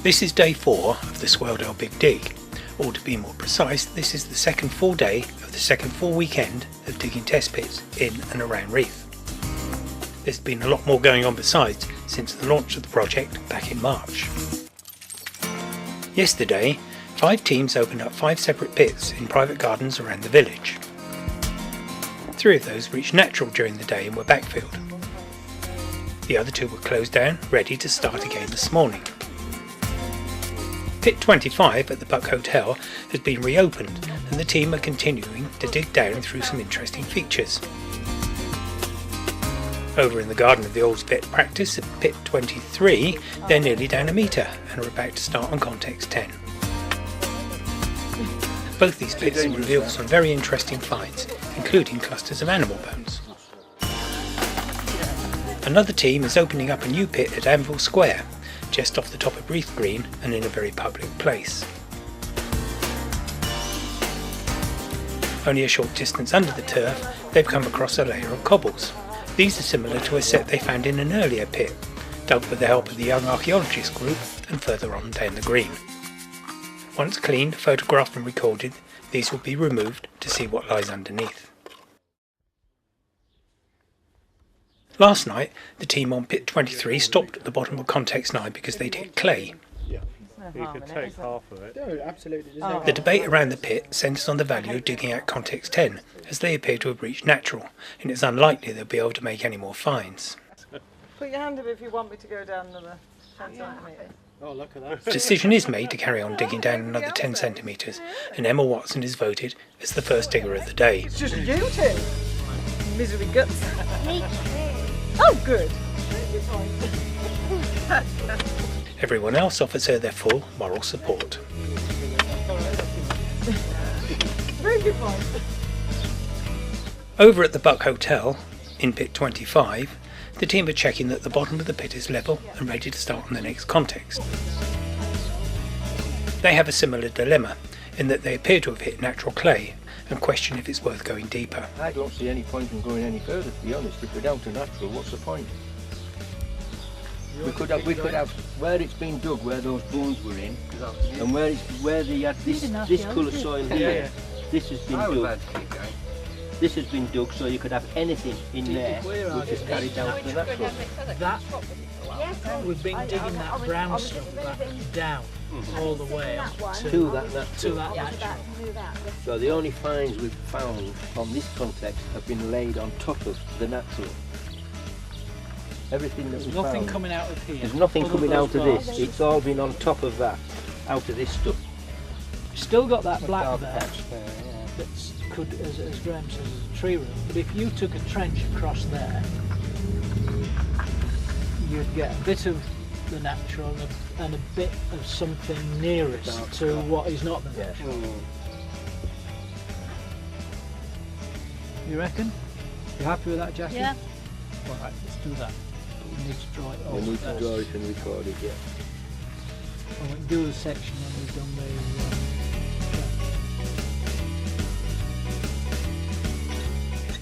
This is day 4 of the Swaledale Big Dig, or to be more precise, this is the second full day of the second full weekend of digging test pits in and around Reeth. There's been a lot more going on besides since the launch of the project back in March. Yesterday, 5 teams opened up 5 separate pits in private gardens around the village. 3 of those reached natural during the day and were backfilled. The other 2 were closed down, ready to start again this morning. Pit 25 at the Buck Hotel has been reopened and the team are continuing to dig down through some interesting features. Over in the garden of the old vet practice at Pit 23, they're nearly down a metre and are about to start on Context 10. Both these pits reveal some very interesting finds, including clusters of animal bones. Another team is opening up a new pit at Anvil Square, just off the top of Reeth Green and in a very public place. Only a short distance under the turf, they've come across a layer of cobbles. These are similar to a set they found in an earlier pit, dug with the help of the young archaeologist group and further on down the green. Once cleaned, photographed and recorded, these will be removed to see what lies underneath. Last night, the team on Pit 23 stopped at the bottom of Context 9 because they'd hit clay. Yeah, you could take half of it. No, absolutely. The debate around the pit centres on the value of digging out Context 10, as they appear to have reached natural, and it's unlikely they'll be able to make any more finds. Put your hand up if you want me to go down another 10 centimetres. Oh, look at that. The decision is made to carry on digging down another 10 centimetres, and Emma Watson is voted as the first digger of the day. It's just you two. Misery guts. Oh, good. Everyone else offers her their full moral support. Very good point. Over at the Buck Hotel, in Pit 25, the team are checking that the bottom of the pit is level and ready to start on the next context. They have a similar dilemma, in that they appear to have hit natural clay and question if it's worth going deeper. I don't see any point in going any further, to be honest. If we're down to natural, what's the point? We could have where it's been dug, where those bones were in, and where they had this colour soil here. This has been dug. This has been dug, so you could have anything in there which is carried down to the natural. We've been digging that brown stuff back down all the way to that natural. natural. So the only finds we've found on this context have been laid on top of the natural. Everything that There's we've nothing found, coming out of here. there's nothing other coming than out of those this. It's all been on top of that, out of this stuff. Still got that black dark there. patch there, yeah. That's could, as Graham says, is a tree room. But if you took a trench across there, you'd get a bit of the natural and a bit of something nearest to what is not the natural. You reckon? You happy with that, Jackie? Yeah. Right, let's do that. But we need to draw it over. We need to draw it and record it, yeah. And we can do a section when we've done the.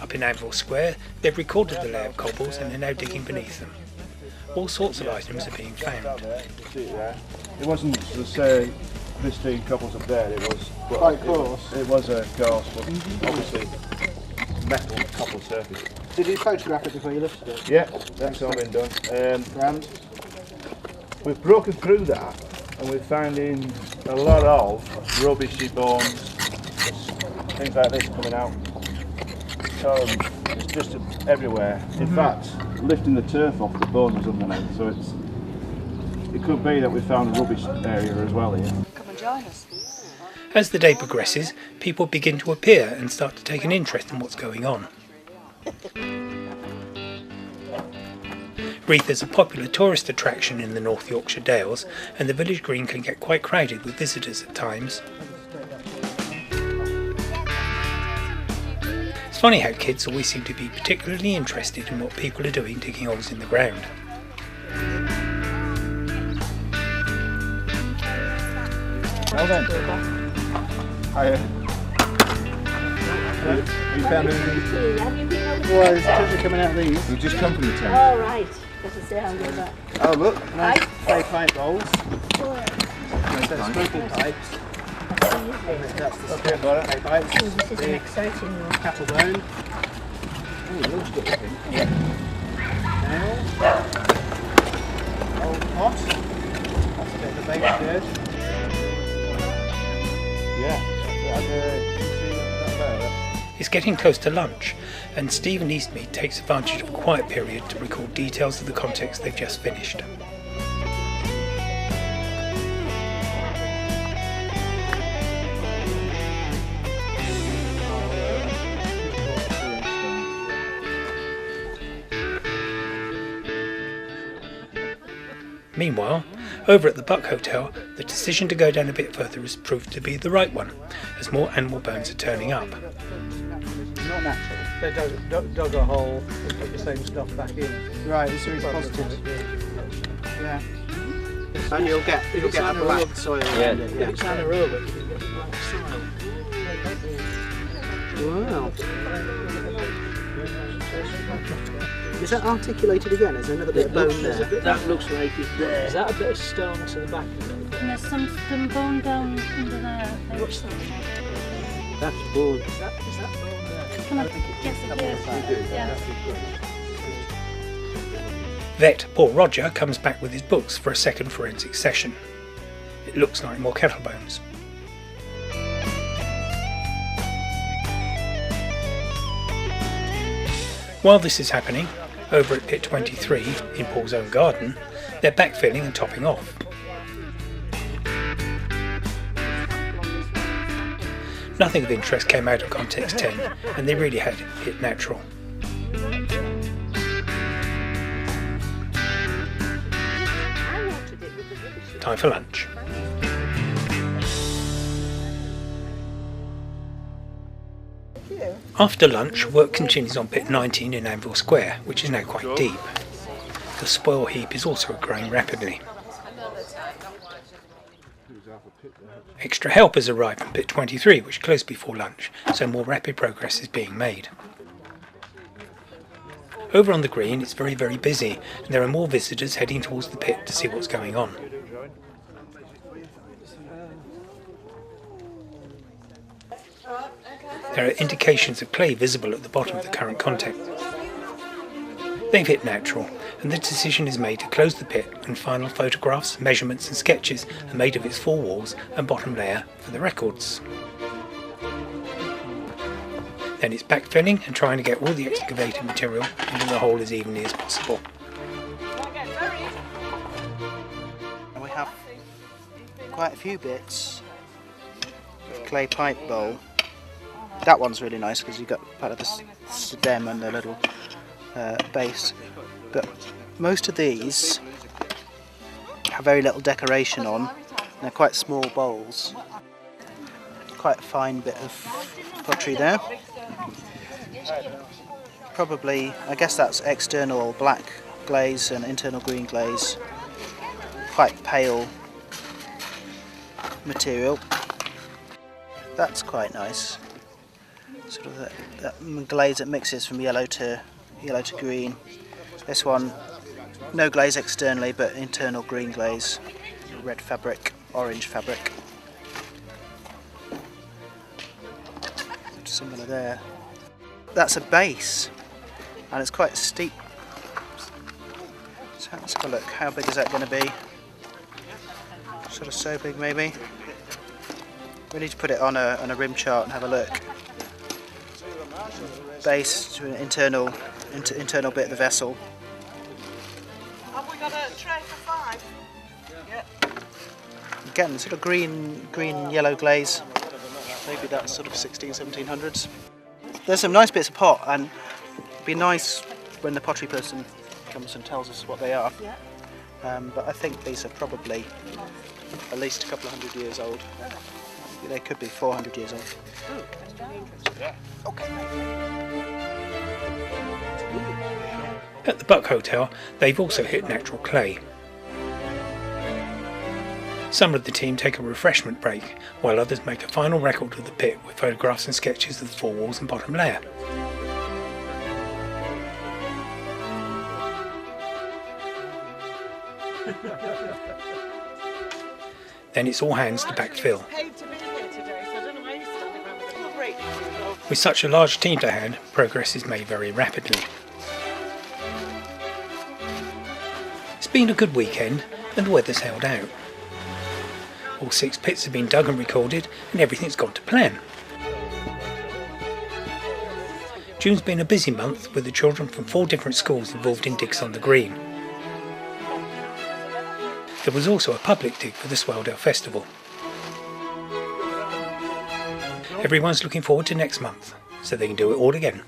Up in Anvil Square, they've recorded the layer of cobbles and they're now digging beneath them. All sorts of items are being found. It wasn't the say pristine cobbles up there. It was quite coarse. It was a coarse, but obviously metal cobble surface. Did you photograph it before you lifted it? Yeah, that's all been done. Grand. We've broken through that and we're finding a lot of rubbishy bones, things like this coming out. So it's just everywhere. In fact, lifting the turf off, the bone was underneath, so it could be that we found a rubbish area as well here. Come and join us. As the day progresses, people begin to appear and start to take an interest in what's going on. Reeth is a popular tourist attraction in the North Yorkshire Dales, and the village green can get quite crowded with visitors at times. It's funny how kids always seem to be particularly interested in what people are doing digging holes in the ground. Well then. Hiya. You found anything? Well, there's treasure coming out of these. We've just come from the tent. All right. Let us see how we go back. Oh look. Nice clay pipe bowls. That's smoking pipes. That's the clay pipes. This is an exciting one. Cattle bone. Nail. Old pot. That's a bit of the baked dirt. Yeah. It's getting close to lunch, and Stephen Eastmead takes advantage of a quiet period to recall details of the context they've just finished. Meanwhile, over at the Buck Hotel, the decision to go down a bit further has proved to be the right one, as more animal bones are turning up. Not natural. They dug a hole and put the same stuff back in. Right, it's really positive. Yeah. And you'll get a black soil around it. If it's anaerobic, Wow. Is that articulated again? Is there another bit of bone there? that looks like it's there. Is that a bit of stone to the back of it? And there's some bone down under there. What's that? That's bone. Is that bone there? Come on. Yes, it is. Yeah. Vet Paul Roger comes back with his books for a second forensic session. It looks like more cattle bones. While this is happening, over at pit 23, in Paul's own garden, they're backfilling and topping off. Nothing of interest came out of Context 10, and they really had hit natural. Time for lunch. After lunch, work continues on pit 19 in Anvil Square, which is now quite deep. The spoil heap is also growing rapidly. Extra help has arrived from pit 23, which closed before lunch, so more rapid progress is being made. Over on the green, it's very busy, and there are more visitors heading towards the pit to see what's going on. There are indications of clay visible at the bottom of the current contact. They've hit natural, and the decision is made to close the pit, and final photographs, measurements and sketches are made of its four walls and bottom layer for the records. Then it's backfilling and trying to get all the excavated material into the hole as evenly as possible. We have quite a few bits. Clay pipe bowl. That one's really nice because you've got part of the stem and the little base. But most of these have very little decoration on. They're quite small bowls. Quite a fine bit of pottery there. Probably, I guess that's external black glaze and internal green glaze. Quite pale material. That's quite nice. Sort of that glaze that mixes from yellow to green. This one, no glaze externally, but internal green glaze. Red fabric, orange fabric. Similar there. That's a base, and it's quite steep. So let's have a look. How big is that going to be? Sort of so big, maybe. We need to put it on a rim chart and have a look. Base to an internal bit of the vessel. Have we got a tray for 5? Yeah. Again, sort of green, yellow glaze. Maybe that's sort of 1700s. There's some nice bits of pot, and it'd be nice when the pottery person comes and tells us what they are. But I think these are probably at least a couple of hundred years old. They could be 400 years old. At the Buck Hotel, they've also hit natural clay. Some of the team take a refreshment break, while others make a final record of the pit with photographs and sketches of the four walls and bottom layer. Then it's all hands to backfill. With such a large team to hand, progress is made very rapidly. It's been a good weekend and the weather's held out. All 6 pits have been dug and recorded and everything's gone to plan. June's been a busy month with the children from 4 different schools involved in digs on the green. There was also a public dig for the Swaledale Festival. Everyone's looking forward to next month, so they can do it all again.